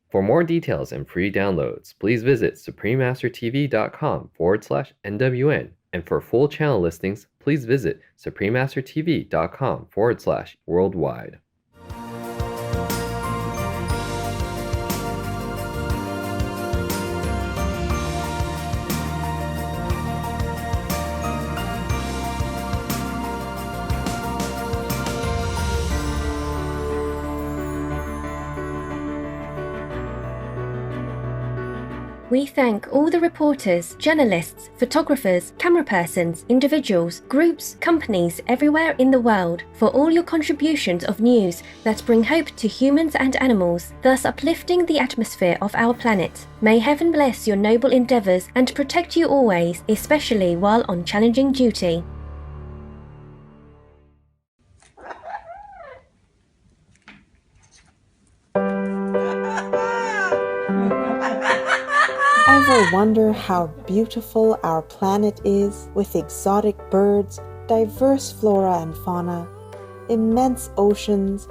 For more details and free downloads, please visit suprememastertv.com/NWN. And for full channel listings, please visit suprememastertv.com/worldwide. We thank all the reporters, journalists, photographers, camera persons, individuals, groups, companies everywhere in the world for all your contributions of news that bring hope to humans and animals, thus uplifting the atmosphere of our planet. May heaven bless your noble endeavors and protect you always, especially while on challenging duty. Ever wonder how beautiful our planet is, with exotic birds, diverse flora and fauna, immense oceans,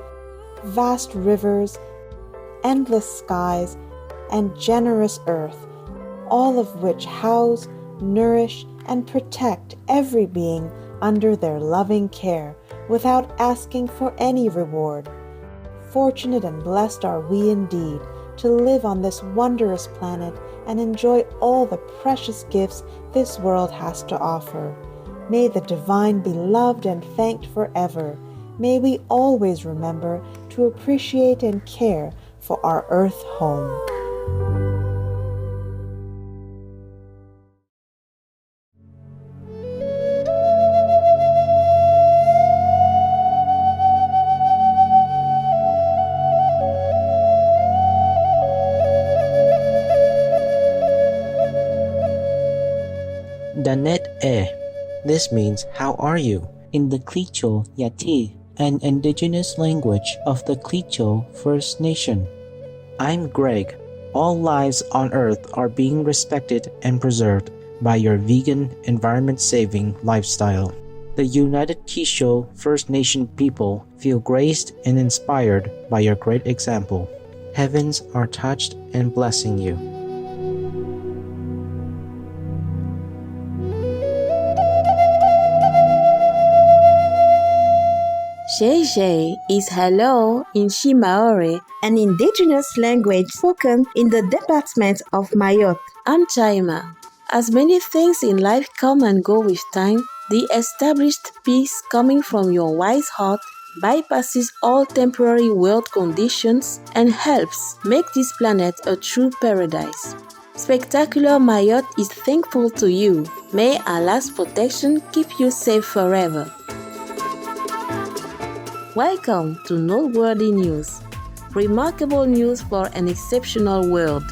vast rivers, endless skies, and generous earth, all of which house, nourish, and protect every being under their loving care without asking for any reward. Fortunate and blessed are we indeed to live on this wondrous planet and enjoy all the precious gifts this world has to offer. May the divine be loved and thanked forever. May we always remember to appreciate and care for our earth home. Danet E. This means how are you in the Quichua Yati, an indigenous language of the Quichua First Nation. I'm Greg. All lives on Earth are being respected and preserved by your vegan, environment-saving lifestyle. The United Quichua First Nation people feel graced and inspired by your great example. Heavens are touched and blessing you. Shei is hello in Shimaore, an indigenous language spoken in the department of Mayotte. I'm Chaima. As many things in life come and go with time, the established peace coming from your wise heart bypasses all temporary world conditions and helps make this planet a true paradise. Spectacular Mayotte is thankful to you. May Allah's protection keep you safe forever. Welcome to Noteworthy News. Remarkable news for an exceptional world.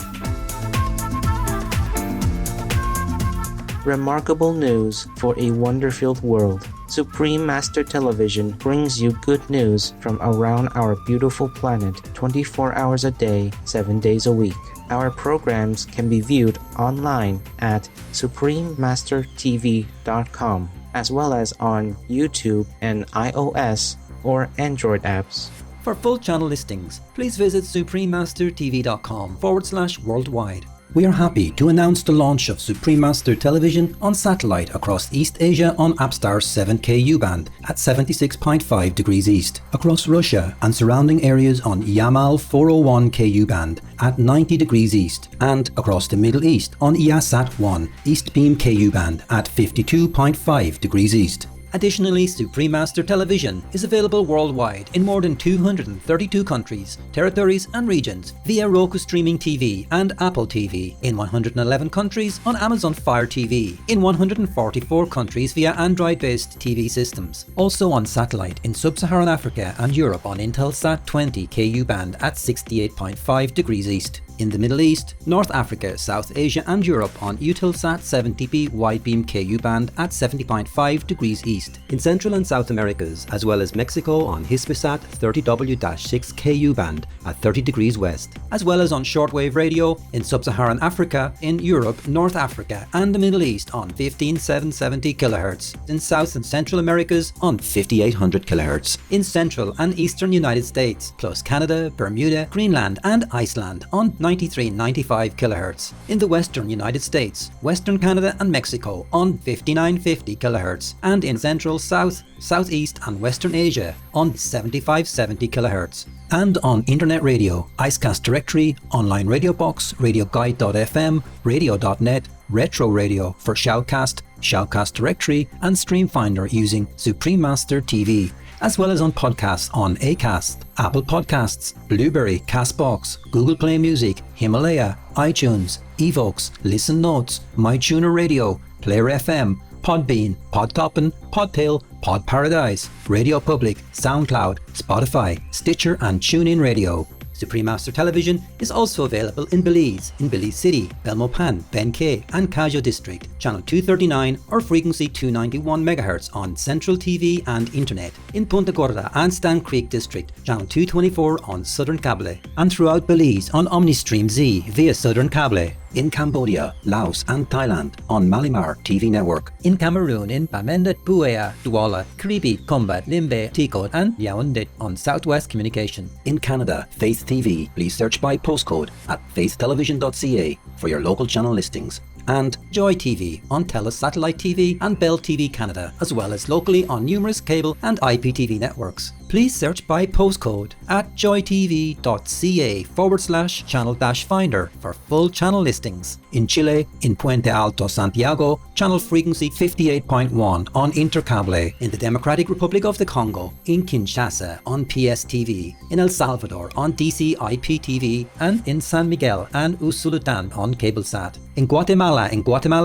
Remarkable news for a wonder-filled world. Supreme Master Television brings you good news from around our beautiful planet 24 hours a day, 7 days a week. Our programs can be viewed online at suprememastertv.com, as well as on YouTube and iOS or Android apps. For full channel listings, please visit suprememastertv.com/worldwide. We are happy to announce the launch of Supreme Master Television on satellite across East Asia on APSTAR 7K U-band at 76.5 degrees east, across Russia and surrounding areas on Yamal 401 KU band at 90 degrees east, and across the Middle East on EASAT-1 East Beam KU band at 52.5 degrees east. Additionally, Supreme Master Television is available worldwide in more than 232 countries, territories and regions via Roku Streaming TV and Apple TV, in 111 countries on Amazon Fire TV, in 144 countries via Android-based TV systems, also on satellite in Sub-Saharan Africa and Europe on Intelsat 20 KU band at 68.5 degrees east. In the Middle East, North Africa, South Asia and Europe on Eutelsat 70p Widebeam KU band at 70.5 degrees east. In Central and South Americas, as well as Mexico on Hispasat 30W-6 KU band at 30 degrees west. as well as on shortwave radio in Sub-Saharan Africa, in Europe, North Africa and the Middle East on 15770 kHz, in South and Central Americas on 5800 kHz, in Central and Eastern United States, plus Canada, Bermuda, Greenland and Iceland on 9395 kHz, in the Western United States, Western Canada and Mexico on 5950 kHz, and in Central, South, Southeast and Western Asia on 7570 kHz. And on internet radio, Icecast Directory, Online Radio Box, RadioGuide.fm, Radio.net, Retro Radio for Shoutcast, Shoutcast Directory and Stream Finder using Supreme Master TV, as well as on podcasts on Acast, Apple Podcasts, Blueberry, Castbox, Google Play Music, Himalaya, iTunes, Evox, Listen Notes, MyTuner Radio, Player FM, Podbean, Podtoppin, Podtail, Pod Paradise, Radio Public, SoundCloud, Spotify, Stitcher and TuneIn Radio. Supreme Master Television is also available in Belize City, Belmopan, Benkei and Kajo District, channel 239 or frequency 291 MHz on Central TV and Internet, in Punta Gorda and Stan Creek District, channel 224 on Southern Cable, and throughout Belize on Omnistream Z via Southern Cable, in Cambodia, Laos and Thailand on Malimar TV Network, in Cameroon in Bamenda, Buea, Douala, Karibi, Combat, Limbe, Tikot and Yaoundé on Southwest Communication, in Canada, Faith TV. Please search by postcode at faithtelevision.ca for your local channel listings, and Joy TV on TELUS Satellite TV and Bell TV Canada, as well as locally on numerous cable and IPTV networks. Please search by postcode at joytv.ca/channel-finder for full channel listings. In Chile, in Puente Alto, Santiago, channel frequency 58.1 on Intercable. In the Democratic Republic of the Congo, in Kinshasa on PSTV. In El Salvador on DC IPTV, and in San Miguel and Usulután on CableSat. In Guatemala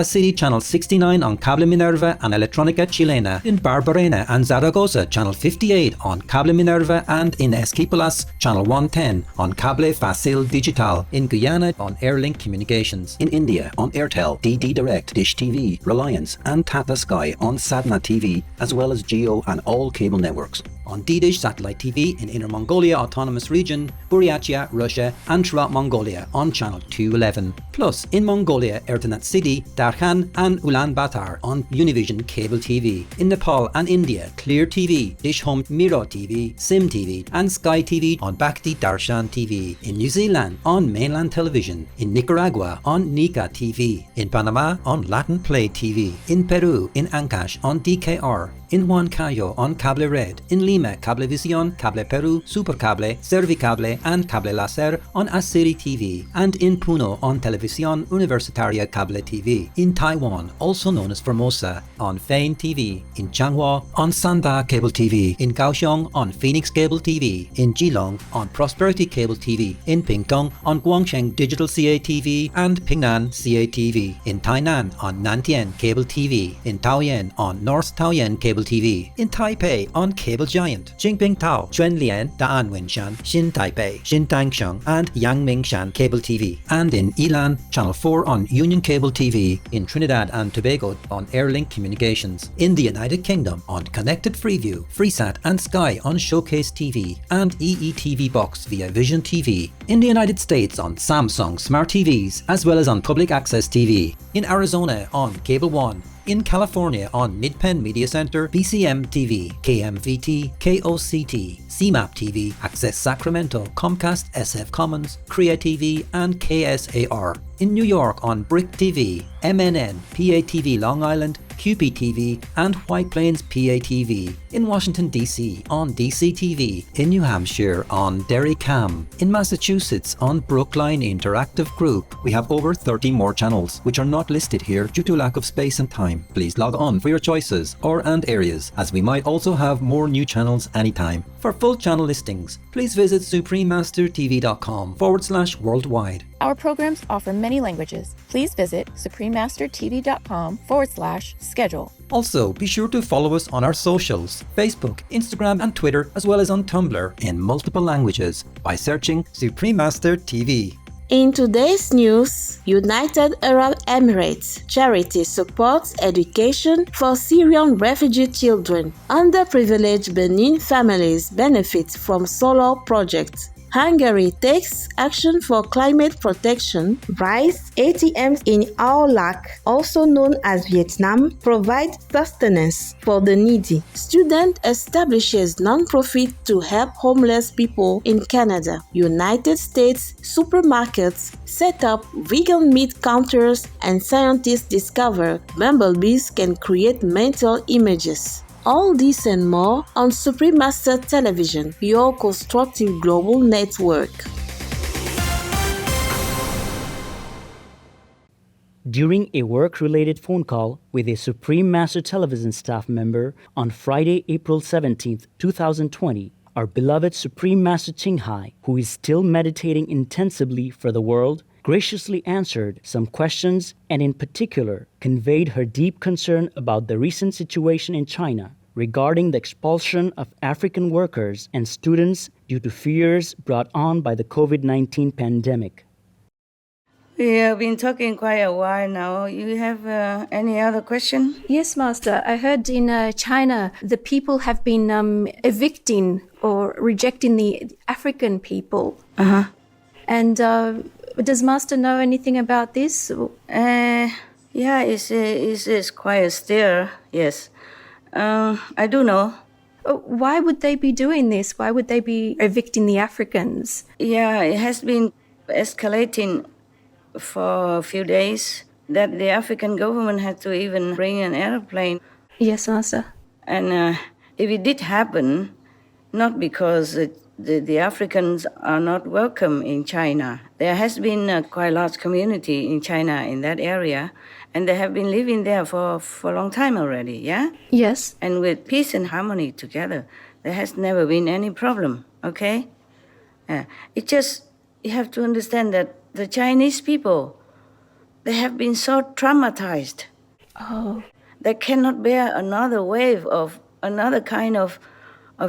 City, channel 69 on Cable Minerva and Electrónica Chilena. In Barbarena and Zaragoza, channel 58 on Cable Minerva, and in Esquipulas, channel 110 on Cable Facil Digital. In Guyana on Airlink Communications. In India on Airtel, DD Direct, Dish TV, Reliance and Tata Sky on Sadna TV, as well as Geo and all cable networks. On D-Dish Satellite TV in Inner Mongolia Autonomous Region, Buryatia, Russia and throughout Mongolia on channel 211. Plus in Mongolia, Erdenet City, Darkhan and Ulaanbaatar on Univision Cable TV. In Nepal and India, Clear TV, Dish Home Miro TV, Sim TV and Sky TV on Bhakti Darshan TV. In New Zealand on Mainland Television. In Nicaragua on Nika TV. In Panama on Latin Play TV. In Peru in Ancash on DKR. In Huancayo on Cable Red. In Lima, Cablevisión, Cable Peru, Supercable, Servicable and Cable Láser on Asiri TV. And in Puno on Televisión Universitaria Cable TV. In Taiwan, also known as Formosa, on Fein TV. In Changhua on Sanda Cable TV. In Kaohsiung on Phoenix Cable TV. In Geelong on Prosperity Cable TV. In Pingtung on Guangcheng Digital CATV and Pingnan CATV. In Tainan on Nantien Cable TV. In Taoyuan on North Taoyuan Cable TV. In Taipei on Cable Giant, Jinping Tao, Zhuanlian, Da'an Winshan, Xin Taipei, Xin Tangshan and Yangmingshan Cable TV. And in Ilan, Channel 4 on Union Cable TV. In Trinidad and Tobago on Airlink Communications. In the United Kingdom on Connected Freeview, Freesat and Sky on Showcase TV and EETV Box via Vision TV. In the United States on Samsung Smart TVs as well as on Public Access TV. In Arizona on Cable One. In California on Midpen Media Center, BCM TV, KMVT, KOCT, CMAP TV, Access Sacramento, Comcast SF Commons, Krea TV and KSAR. In New York on Brick TV, MNN, PATV Long Island, QPTV and White Plains PATV. In Washington DC on DCTV. In New Hampshire on Derry Cam. In Massachusetts on Brookline Interactive Group. We have over 30 more channels which are not listed here due to lack of space and time. Please log on for your choices and areas, as we might also have more new channels anytime. For full channel listings, please visit suprememastertv.com/worldwide. Our programs offer many languages. Please visit suprememastertv.com/schedule. Also, be sure to follow us on our socials, Facebook, Instagram and Twitter, as well as on Tumblr in multiple languages by searching Supreme Master TV. In today's news, United Arab Emirates charity supports education for Syrian refugee children. Underprivileged Benin families benefit from solar projects. Hungary takes action for climate protection. Rice ATMs in Ao Lac, also known as Vietnam, provide sustenance for the needy. Student establishes non-profit to help homeless people in Canada. United States supermarkets set up vegan meat counters, and scientists discover bumblebees can create mental images. All this and more on Supreme Master Television, your constructive global network. During a work-related phone call with a Supreme Master Television staff member on Friday, April 17, 2020, our beloved Supreme Master Ching Hai, who is still meditating intensively for the world, graciously answered some questions and in particular conveyed her deep concern about the recent situation in China regarding the expulsion of African workers and students due to fears brought on by the COVID-19 pandemic. We have been talking quite a while now. You have any other question? Yes, Master. I heard in China the people have been evicting or rejecting the African people. Uh-huh. And does Master know anything about this? Yeah, it's quite still, yes. I do know. Why would they be doing this? Why would they be evicting the Africans? Yeah, it has been escalating for a few days that the African government had to even bring an airplane. Yes, Master. And if it did happen, not because the Africans are not welcome in China. There has been a quite large community in China in that area, and they have been living there for a long time already, yeah? Yes. And with peace and harmony together, there has never been any problem, okay? It just, you have to understand that the Chinese people, they have been so traumatized. Oh. They cannot bear another wave of another kind of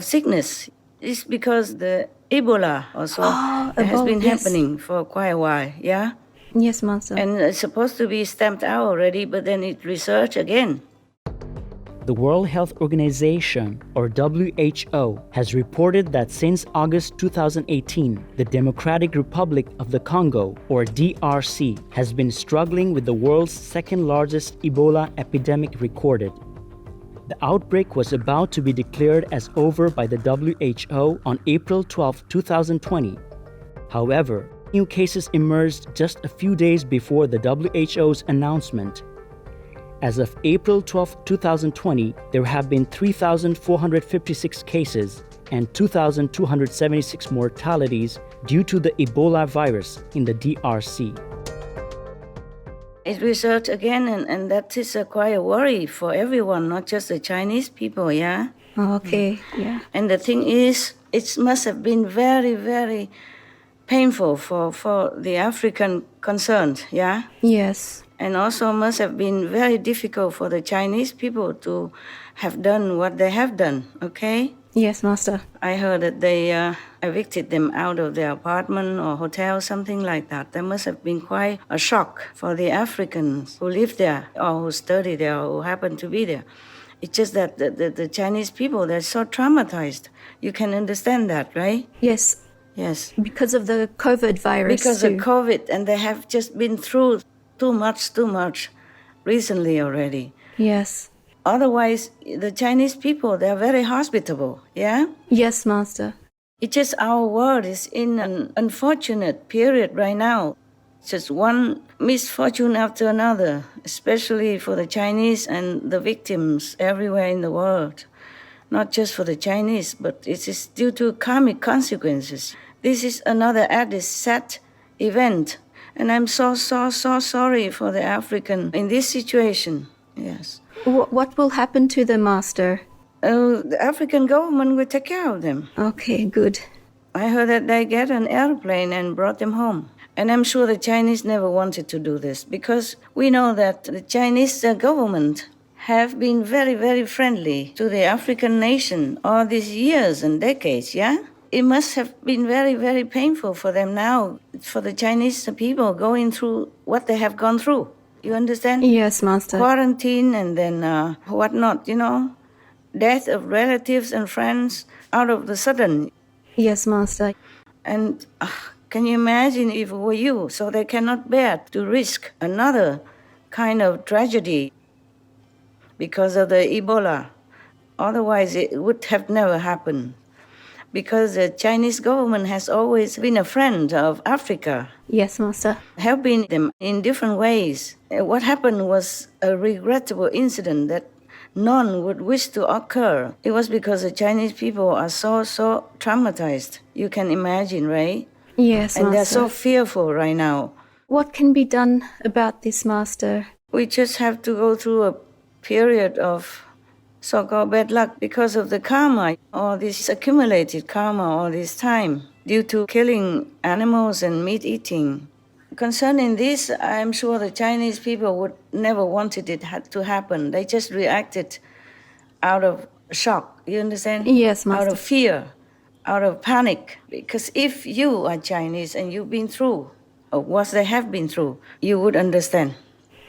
sickness. It's because the Ebola also has been happening for quite a while, yeah? Yes, Master. And it's supposed to be stamped out already, but then it researched again. The World Health Organization, or WHO, has reported that since August 2018, the Democratic Republic of the Congo, or DRC, has been struggling with the world's second-largest Ebola epidemic recorded. The outbreak was about to be declared as over by the WHO on April 12, 2020. However, new cases emerged just a few days before the WHO's announcement. As of April 12, 2020, there have been 3,456 cases and 2,276 mortalities due to the Ebola virus in the DRC. It's researched again, and that is quite a worry for everyone, not just the Chinese people, yeah? Okay, yeah. And the thing is, it must have been very, very painful for the African concerned, yeah? Yes. And also must have been very difficult for the Chinese people to have done what they have done, okay? Yes, Master. I heard that they evicted them out of their apartment or hotel, something like that. That must have been quite a shock for the Africans who live there or who study there or who happen to be there. It's just that the Chinese people, they're so traumatized. You can understand that, right? Yes. Yes. Because of the COVID virus. Because of COVID, and they have just been through too much recently already. Yes. Otherwise, the Chinese people, they're very hospitable, yeah? Yes, Master. It's just our world is in an unfortunate period right now. Just one misfortune after another, especially for the Chinese and the victims everywhere in the world. Not just for the Chinese, but it is due to karmic consequences. This is another added sad event. And I'm so sorry for the African in this situation, yes. What will happen to the Master? The African government will take care of them. Okay, good. I heard that they get an airplane and brought them home. And I'm sure the Chinese never wanted to do this because we know that the Chinese government have been very, very friendly to the African nation all these years and decades, yeah? It must have been very, very painful for them now, for the Chinese people going through what they have gone through. You understand? Yes, Master. Quarantine and then whatnot, you know? Death of relatives and friends out of the sudden. Yes, Master. And can you imagine if it were you? So they cannot bear to risk another kind of tragedy because of the Ebola. Otherwise, it would have never happened. Because the Chinese government has always been a friend of Africa, Yes, Master. helping them in different ways. What happened was a regrettable incident that none would wish to occur. It was because the Chinese people are so traumatized. You can imagine, right? Yes, And they're so Master. fearful right now. What can be done about this, Master? We just have to go through a period of so-called bad luck because of the karma, all this accumulated karma all this time due to killing animals and meat eating. Concerning this, I'm sure the Chinese people would never wanted it to happen. They just reacted out of shock, you understand? Yes, Out Master. of fear, out of panic. Because if you are Chinese and you've been through, or what they have been through, you would understand.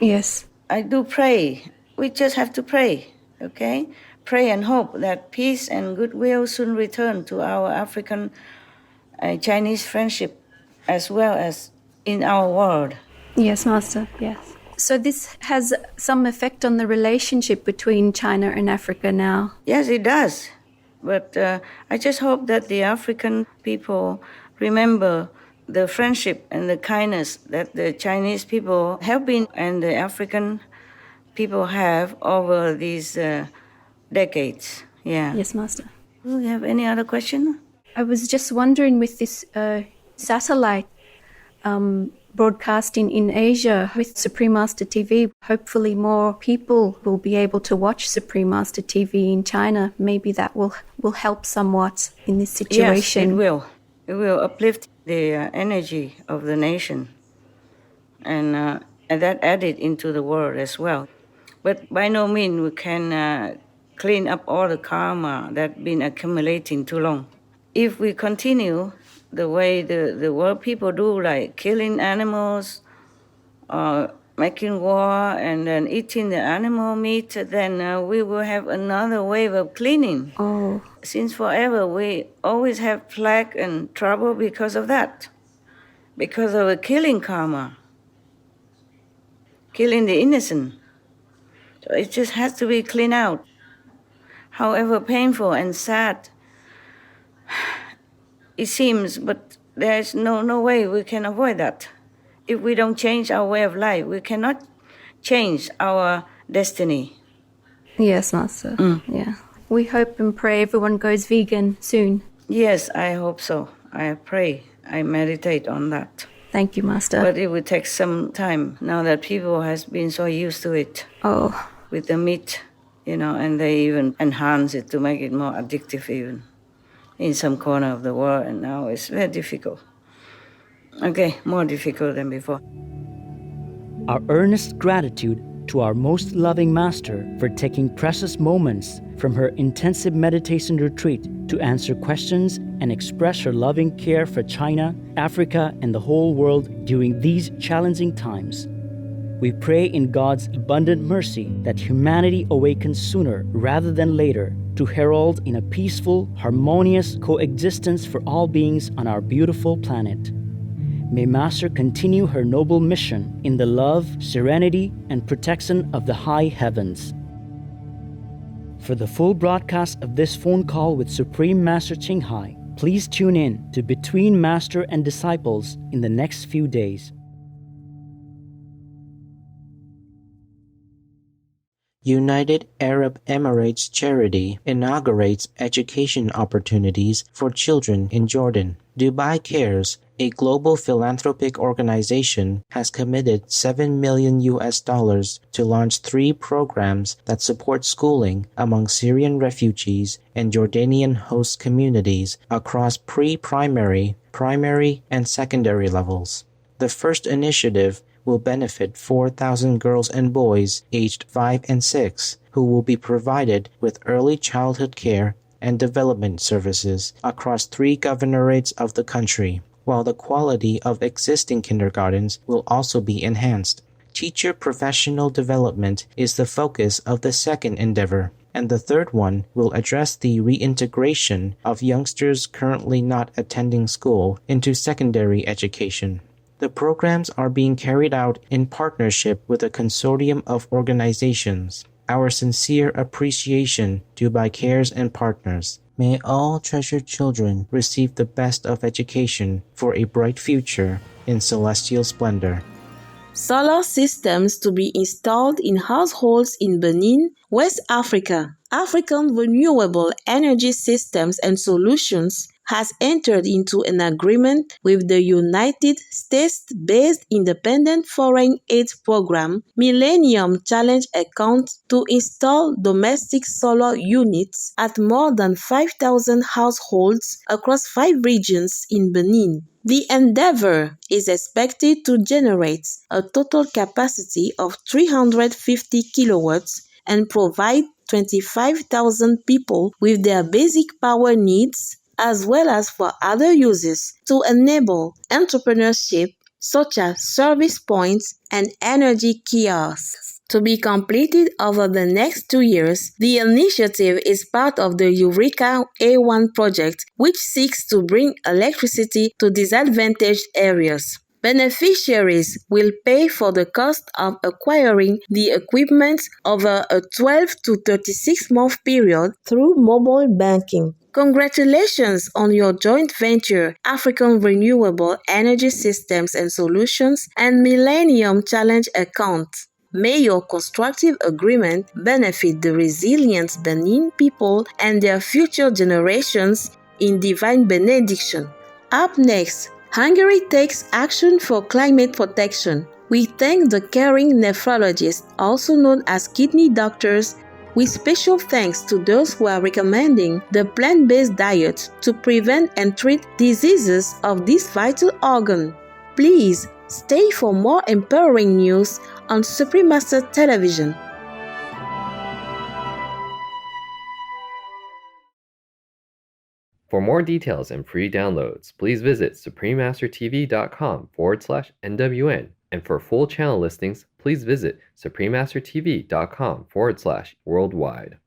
Yes. I do pray. We just have to pray, okay? Pray and hope that peace and goodwill soon return to our African Chinese friendship as well as in our world. Yes, Master. Yes. So this has some effect on the relationship between China and Africa now. Yes, it does. But I just hope that the African people remember the friendship and the kindness that the Chinese people have been and the African people have over these decades. Yeah. Yes, Master. Do you have any other question? I was just wondering with this satellite broadcasting in Asia with Supreme Master TV, hopefully more people will be able to watch Supreme Master TV in China. Maybe that will help somewhat in this situation. Yes, it will. It will uplift the energy of the nation and that added into the world as well. But by no means we can clean up all the karma that's been accumulating too long. If we continue the way the world people do, like killing animals, making war, and then eating the animal meat, then we will have another wave of cleaning. Oh, Since forever, we always have plague and trouble because of that, because of a killing karma, killing the innocent. So it just has to be cleaned out. However painful and sad it seems, but there's no way we can avoid that. If we don't change our way of life, we cannot change our destiny. yes, Master. Yeah. We hope and pray everyone goes vegan soon. Yes, I hope so. I pray, I meditate on that. Thank you, Master. But it will take some time now that people has been so used to it Oh, with the meat, and they even enhance it to make it more addictive even in some corner of the world, and now it's very difficult. Okay, more difficult than before. Our earnest gratitude to our most loving Master for taking precious moments from her intensive meditation retreat to answer questions and express her loving care for China, Africa, and the whole world during these challenging times. We pray in God's abundant mercy that humanity awakens sooner rather than later to herald in a peaceful, harmonious coexistence for all beings on our beautiful planet. May Master continue her noble mission in the love, serenity, and protection of the high heavens. For the full broadcast of this phone call with Supreme Master Ching Hai, please tune in to Between Master and Disciples in the next few days. United Arab Emirates Charity inaugurates education opportunities for children in Jordan. Dubai Cares, a global philanthropic organization, has committed $7 million to launch 3 programs that support schooling among Syrian refugees and Jordanian host communities across pre-primary, primary, and secondary levels. The first initiative will benefit 4,000 girls and boys aged 5 and 6 who will be provided with early childhood care and development services across 3 governorates of the country, while the quality of existing kindergartens will also be enhanced. Teacher professional development is the focus of the second endeavor. and the third one will address the reintegration of youngsters currently not attending school into secondary education. The programs are being carried out in partnership with a consortium of organizations. Our sincere appreciation due by CARES and partners. May all treasured children receive the best of education for a bright future in celestial splendor. Solar systems to be installed in households in Benin, West Africa. African Renewable Energy Systems and Solutions has entered into an agreement with the United States-based Independent Foreign Aid Program Millennium Challenge Account to install domestic solar units at more than 5,000 households across 5 regions in Benin. The endeavor is expected to generate a total capacity of 350 kilowatts and provide 25,000 people with their basic power needs, as well as for other uses to enable entrepreneurship such as service points and energy kiosks. To be completed over the next 2 years, the initiative is part of the Eureka A1 project, which seeks to bring electricity to disadvantaged areas. Beneficiaries will pay for the cost of acquiring the equipment over a 12 to 36-month period through mobile banking. Congratulations on your joint venture, African Renewable Energy Systems and Solutions and Millennium Challenge account. May your constructive agreement benefit the resilient Benin people and their future generations in divine benediction. Up next, Hungary takes action for climate protection. We thank the caring nephrologists, also known as kidney doctors, with special thanks to those who are recommending the plant-based diet to prevent and treat diseases of this vital organ. Please stay for more empowering news on Supreme Master Television. For more details and free downloads, please visit suprememastertv.com/NWN. And for full channel listings, please visit suprememastertv.com/worldwide.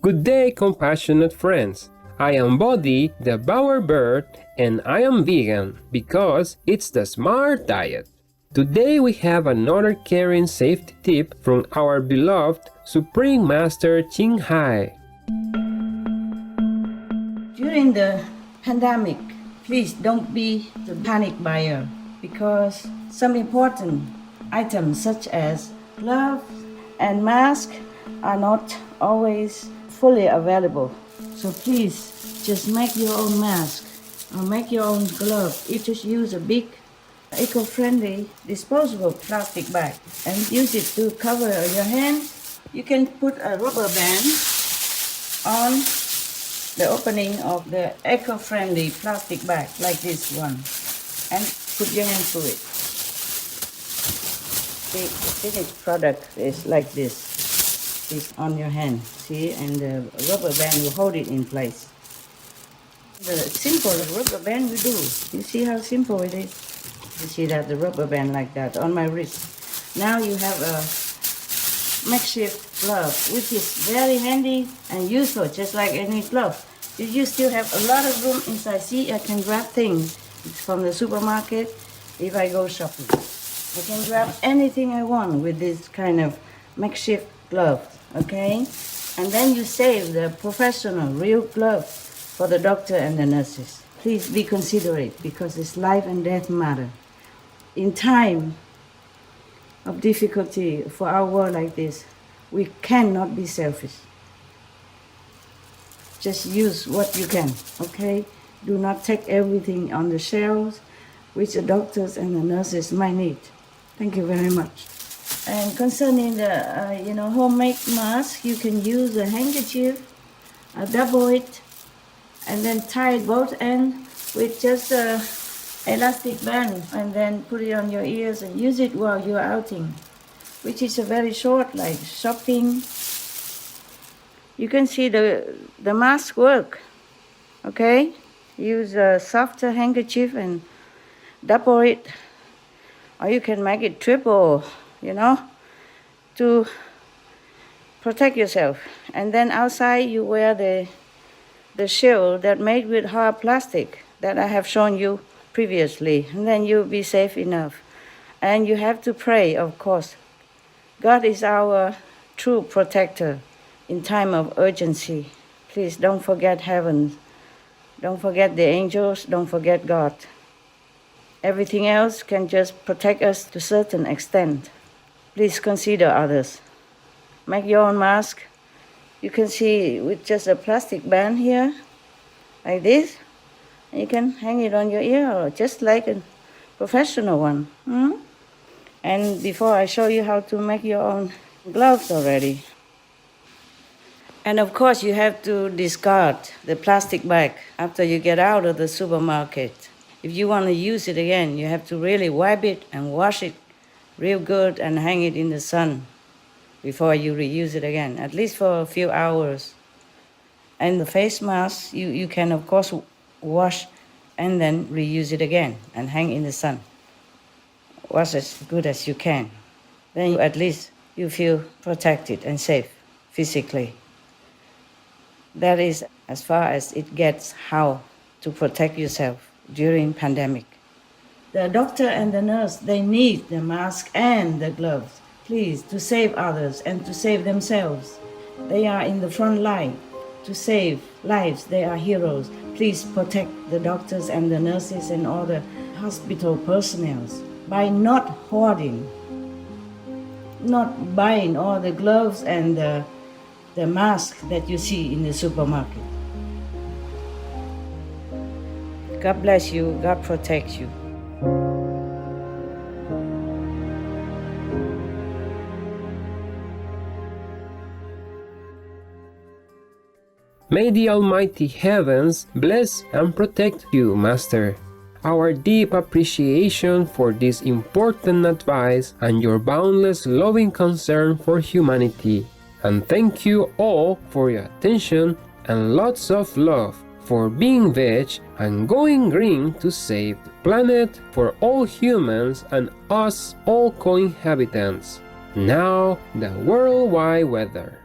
Good day, compassionate friends. I am Bodhi, the bowerbird, and I am vegan because it's the smart diet. Today we have another caring safety tip from our beloved Supreme Master Ching Hai. During the pandemic, please don't be the panic buyer because some important items such as gloves and mask are not always fully available. So please just make your own mask or make your own glove. You just use a big eco-friendly disposable plastic bag and use it to cover your hands. You can put a rubber band on the opening of the eco-friendly plastic bag like this one and put your hand through it. The finished product is like this. It's on your hand, see, and the rubber band will hold it in place. The simple rubber band we do. You see how simple it is? You see that the rubber band like that on my wrist. Now you have a makeshift glove, which is very handy and useful, just like any glove. You still have a lot of room inside. See, I can grab things from the supermarket if I go shopping. I can grab anything I want with this kind of makeshift glove, okay? And then you save the professional, real glove for the doctor and the nurses. Please be considerate because it's life and death matter. In time of difficulty for our world like this, we cannot be selfish. Just use what you can, okay? Do not take everything on the shelves, which the doctors and the nurses might need. Thank you very much. And concerning the, homemade mask, you can use a handkerchief, double it, and then tie it both ends with just a elastic band, and then put it on your ears and use it while you're outing, which is a very short, like shopping. You can see the mask work, okay? Use a softer handkerchief and double it, or you can make it triple, to protect yourself. And then outside you wear the shield that made with hard plastic that I have shown you previously, and then you'll be safe enough. And you have to pray, of course. God is our true protector in time of urgency. Please don't forget heaven. Don't forget the angels. Don't forget God. Everything else can just protect us to a certain extent. Please consider others. Make your own mask. You can see with just a plastic band here, like this. You can hang it on your ear, or just like a professional one. And before I show you how to make your own gloves already. And of course you have to discard the plastic bag after you get out of the supermarket. If you want to use it again, you have to really wipe it and wash it real good and hang it in the sun before you reuse it again, at least for a few hours. And the face mask, you can of course wash and then reuse it again and hang in the sun. Wash as good as you can. Then at least you feel protected and safe physically. That is as far as it gets how to protect yourself during pandemic. The doctor and the nurse, they need the mask and the gloves, please, to save others and to save themselves. They are in the front line to save lives. They are heroes. Please protect the doctors and the nurses and all the hospital personnel by not hoarding, not buying all the gloves and the mask that you see in the supermarket. God bless you. God protect you. May the Almighty Heavens bless and protect you, Master. Our deep appreciation for this important advice and your boundless loving concern for humanity. And thank you all for your attention and lots of love for being veg and going green to save the planet for all humans and us all co-inhabitants. Now, the worldwide weather.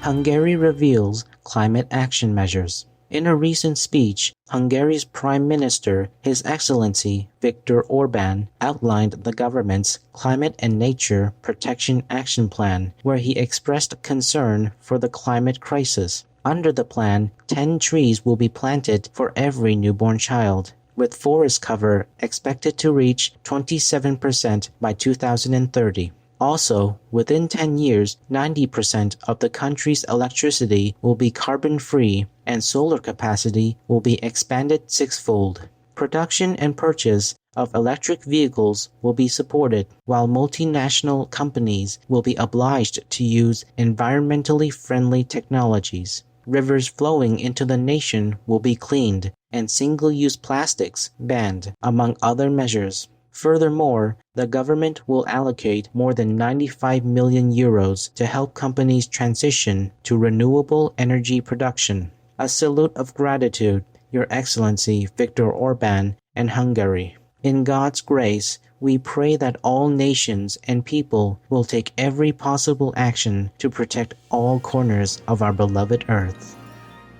Hungary reveals climate action measures. In a recent speech, Hungary's Prime Minister, His Excellency Viktor Orbán, outlined the government's Climate and Nature Protection Action Plan, where he expressed concern for the climate crisis. Under the plan, 10 trees will be planted for every newborn child, with forest cover expected to reach 27% by 2030. Also, within 10 years, 90% of the country's electricity will be carbon-free and solar capacity will be expanded sixfold. Production and purchase of electric vehicles will be supported, while multinational companies will be obliged to use environmentally friendly technologies. Rivers flowing into the nation will be cleaned and single-use plastics banned, among other measures. Furthermore, the government will allocate more than 95 million euros to help companies transition to renewable energy production. A salute of gratitude, Your Excellency Viktor Orbán and Hungary. In God's grace, we pray that all nations and people will take every possible action to protect all corners of our beloved earth.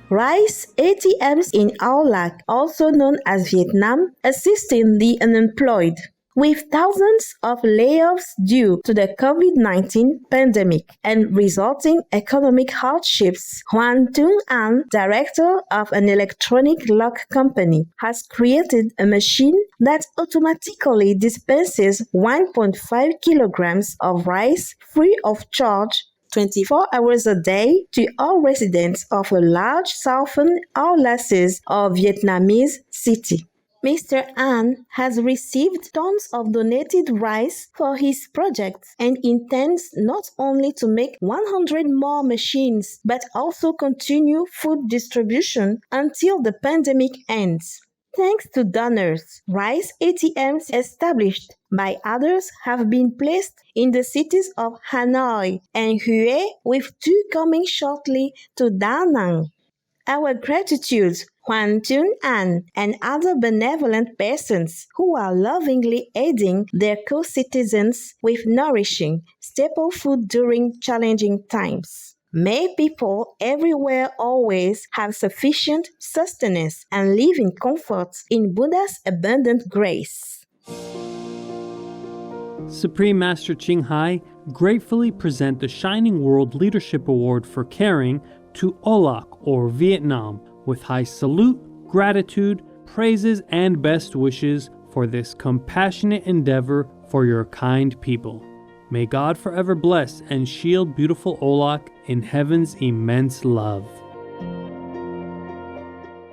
Rice ATMs in Ao Lac, also known as Vietnam, assisting the unemployed. With thousands of layoffs due to the COVID-19 pandemic and resulting economic hardships, Hoan Tung An, director of an electronic lock company, has created a machine that automatically dispenses 1.5 kilograms of rice free of charge 24 hours a day to all residents of a large southern Ao Laces or Vietnamese city. Mr. An has received tons of donated rice for his project and intends not only to make 100 more machines but also continue food distribution until the pandemic ends. Thanks to donors, rice ATMs established by others have been placed in the cities of Hanoi and Hue, with 2 coming shortly to Da Nang. Our gratitude, Hoan Tung An, and other benevolent persons who are lovingly aiding their co-citizens with nourishing, staple food during challenging times. May people everywhere always have sufficient sustenance and live in comfort in Buddha's abundant grace. Supreme Master Ching Hai gratefully present the Shining World Leadership Award for Caring to Ao Lac, or Vietnam, with high salute, gratitude, praises, and best wishes for this compassionate endeavor for your kind people. May God forever bless and shield beautiful Ao Lac in heaven's immense love.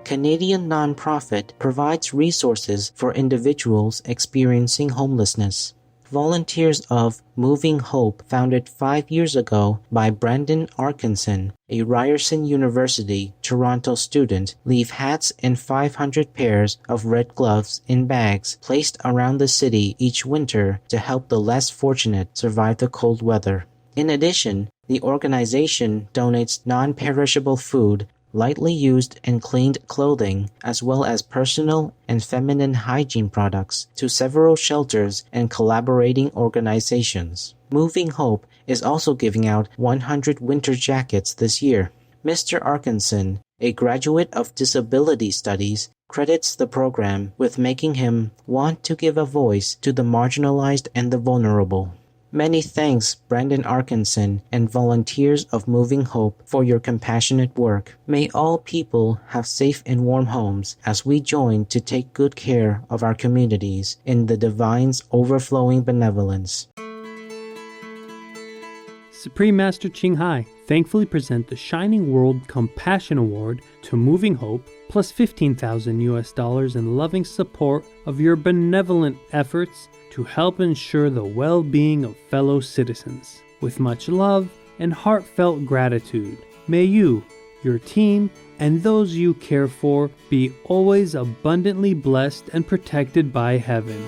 Canadian nonprofit provides resources for individuals experiencing homelessness. Volunteers of Moving Hope, founded 5 years ago by Brandon Arkinson, a Ryerson University, Toronto student, leave hats and 500 pairs of red gloves in bags placed around the city each winter to help the less fortunate survive the cold weather. In addition, the organization donates non-perishable food, lightly used and cleaned clothing, as well as personal and feminine hygiene products to several shelters and collaborating organizations. Moving Hope is also giving out 100 winter jackets this year. Mr. Arkinson, a graduate of disability studies, credits the program with making him want to give a voice to the marginalized and the vulnerable. Many thanks, Brandon Arkinson and volunteers of Moving Hope, for your compassionate work. May all people have safe and warm homes as we join to take good care of our communities in the Divine's overflowing benevolence. Supreme Master Ching Hai thankfully present the Shining World Compassion Award to Moving Hope, plus $15,000 in loving support of your benevolent efforts to help ensure the well-being of fellow citizens. With much love and heartfelt gratitude, may you, your team, and those you care for be always abundantly blessed and protected by heaven.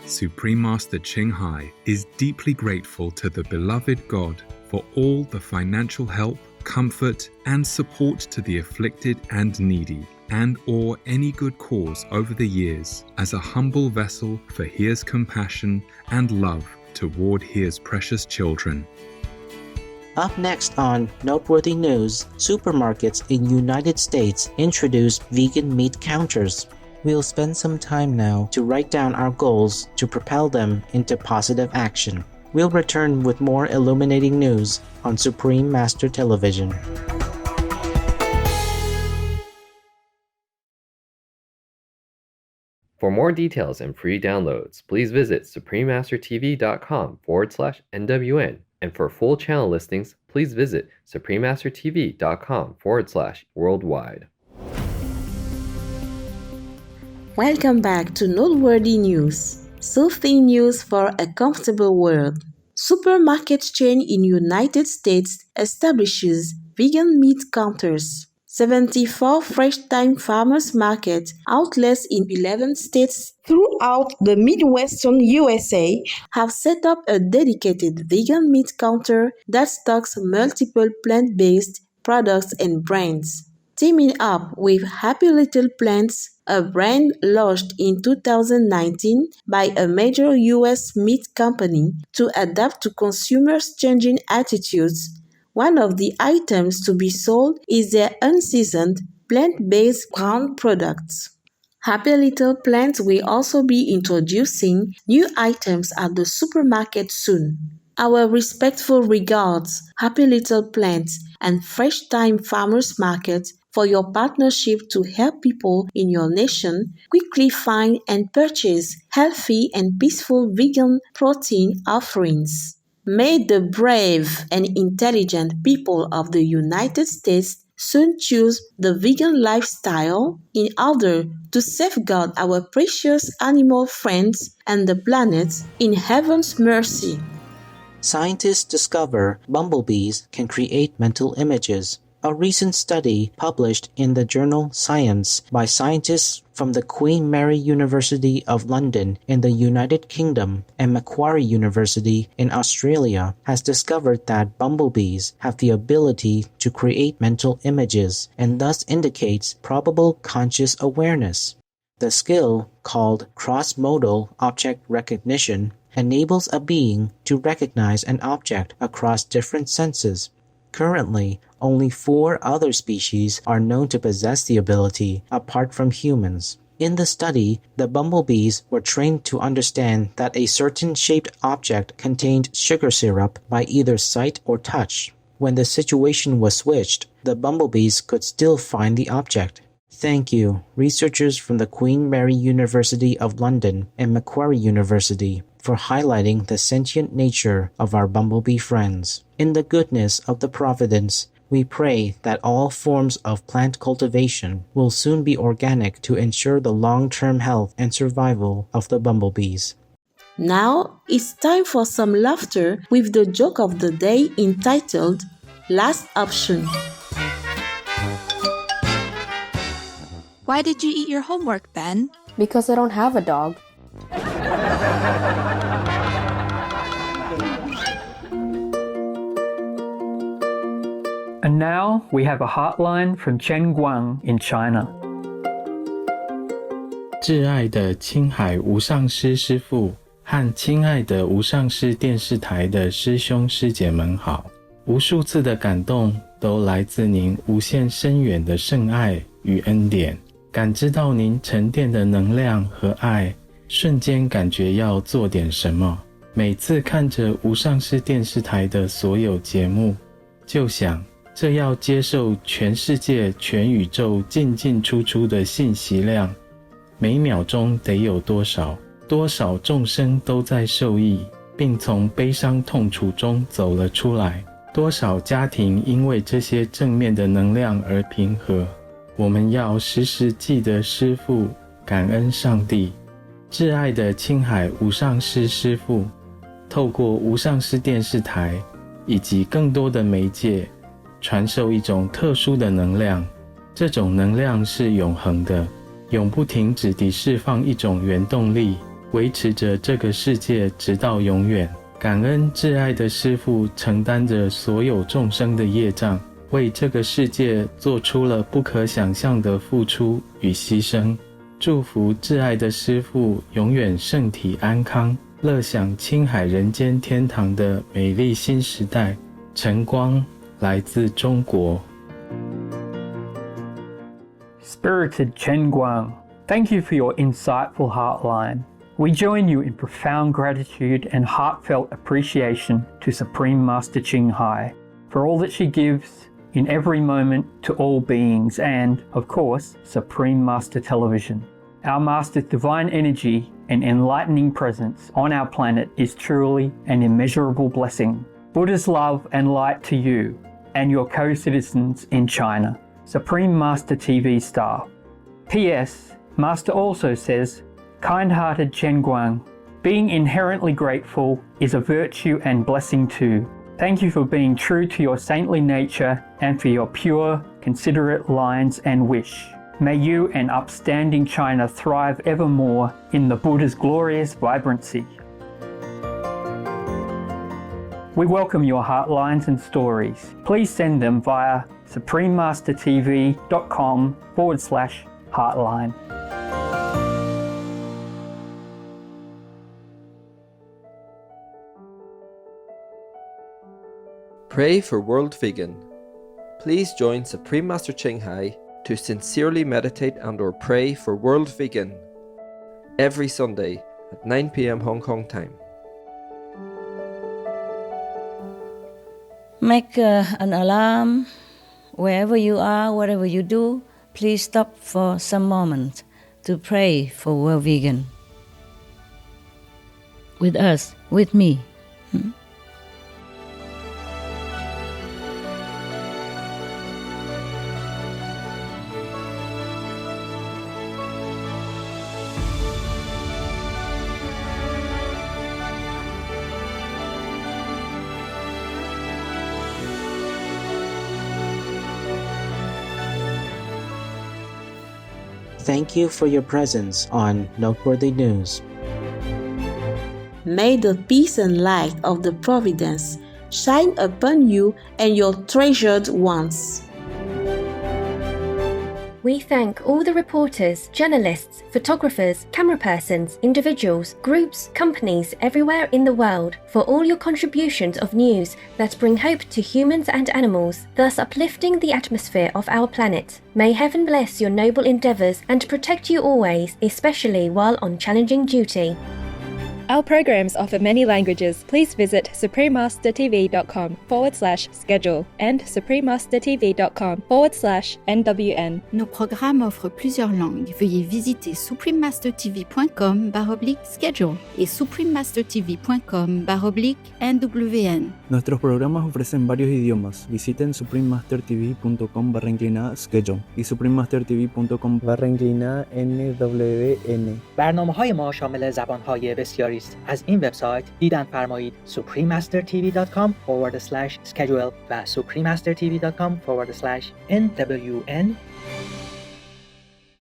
Supreme Master Ching Hai is deeply grateful to the beloved God for all the financial help, comfort, and support to the afflicted and needy, and or any good cause over the years, as a humble vessel for His compassion and love toward His precious children. Up next on Noteworthy News, supermarkets in United States introduce vegan meat counters. We'll spend some time now to write down our goals to propel them into positive action. We'll return with more illuminating news on Supreme Master Television. For more details and free downloads, please visit suprememastertv.com/NWN. And for full channel listings, please visit suprememastertv.com/worldwide. Welcome back to Noteworthy News, soothing news for a comfortable world. Supermarket chain in United States establishes vegan meat counters. 74 Fresh Thyme Farmers Market outlets in 11 states throughout the Midwestern USA have set up a dedicated vegan meat counter that stocks multiple plant-based products and brands. Teaming up with Happy Little Plants, a brand launched in 2019 by a major U.S. meat company to adapt to consumers' changing attitudes. One of the items to be sold is their unseasoned, plant-based ground products. Happy Little Plants will also be introducing new items at the supermarket soon. Our respectful regards, Happy Little Plants and Fresh Thyme Farmers Market, for your partnership to help people in your nation quickly find and purchase healthy and peaceful vegan protein offerings. May the brave and intelligent people of the United States soon choose the vegan lifestyle in order to safeguard our precious animal friends and the planet in heaven's mercy. Scientists discover bumblebees can create mental images. A recent study published in the journal Science by scientists from the Queen Mary University of London in the United Kingdom and Macquarie University in Australia has discovered that bumblebees have the ability to create mental images and thus indicates probable conscious awareness. The skill, called cross-modal object recognition, enables a being to recognize an object across different senses. Currently, only 4 other species are known to possess the ability, apart from humans. In the study, the bumblebees were trained to understand that a certain shaped object contained sugar syrup by either sight or touch. When the situation was switched, the bumblebees could still find the object. Thank you, researchers from the Queen Mary University of London and Macquarie University, for highlighting the sentient nature of our bumblebee friends. In the goodness of the providence, we pray that all forms of plant cultivation will soon be organic to ensure the long-term health and survival of the bumblebees. Now it's time for some laughter with the joke of the day entitled Last Option. Why did you eat your homework, Ben? Because I don't have a dog. And now we have a hotline from Chen Guang in China. 挚爱的青海无上师师父和亲爱的无上师电视台的师兄师姐们好，无数次的感动都来自您无限深远的圣爱与恩典，感知到您沉淀的能量和爱，瞬间感觉要做点什么。每次看着无上师电视台的所有节目，就想这要接受全世界全宇宙进进出出的信息量，每秒钟得有多少众生都在受益，并从悲伤痛楚中走了出来，多少家庭因为这些正面的能量而平和。我们要时时记得师父，感恩上帝。挚爱的青海无上师师父，透过无上师电视台以及更多的媒介，传授一种特殊的能量，这种能量是永恒的，永不停止地释放一种原动力，维持着这个世界直到永远。感恩挚爱的师父承担着所有众生的业障，为这个世界做出了不可想象的付出与牺牲。祝福挚爱的师父永远圣体安康，乐享青海人间天堂的美丽新时代。晨光来自中国。Spirited Chen Guang, thank you for your insightful Heartline. We join you in profound gratitude and heartfelt appreciation to Supreme Master Ching Hai for all that she gives in every moment to all beings and, of course, Supreme Master Television. Our Master's divine energy and enlightening presence on our planet is truly an immeasurable blessing. Buddha's love and light to you and your co-citizens in China. Supreme Master TV staff. P.S. Master also says, kind-hearted Chen Guang, being inherently grateful is a virtue and blessing too. Thank you for being true to your saintly nature and for your pure, considerate lines and wish. May you and upstanding China thrive evermore in the Buddha's glorious vibrancy. We welcome your heartlines and stories. Please send them via suprememastertv.com/heartline. Pray for World Vegan. Please join Supreme Master Ching Hai to sincerely meditate and/or pray for World Vegan every Sunday at 9 p.m. Hong Kong time. Make an alarm. Wherever you are, whatever you do, please stop for some moment to pray for World Vegan. With us, with me. Thank you for your presence on Noteworthy News. May the peace and light of the Providence shine upon you and your treasured ones. We thank all the reporters, journalists, photographers, camera persons, individuals, groups, companies everywhere in the world for all your contributions of news that bring hope to humans and animals, thus uplifting the atmosphere of our planet. May heaven bless your noble endeavors and protect you always, especially while on challenging duty. Our programs offer many languages. Please visit suprememastertv.com/schedule and suprememastertv.com/NWN. Nos programmes offrent plusieurs langues. Veuillez visiter suprememastertv.com/schedule et suprememastertv.com/NWN. Nuestros programas ofrecen varios idiomas. Visiten suprememastertv.com/schedule y suprememastertv.com/NWN. برنامه‌های ما شامل زبان‌های بسیاری است. از این وبسایت دیدن فرمایید suprememastertv.com/schedule و suprememastertv.com/NWN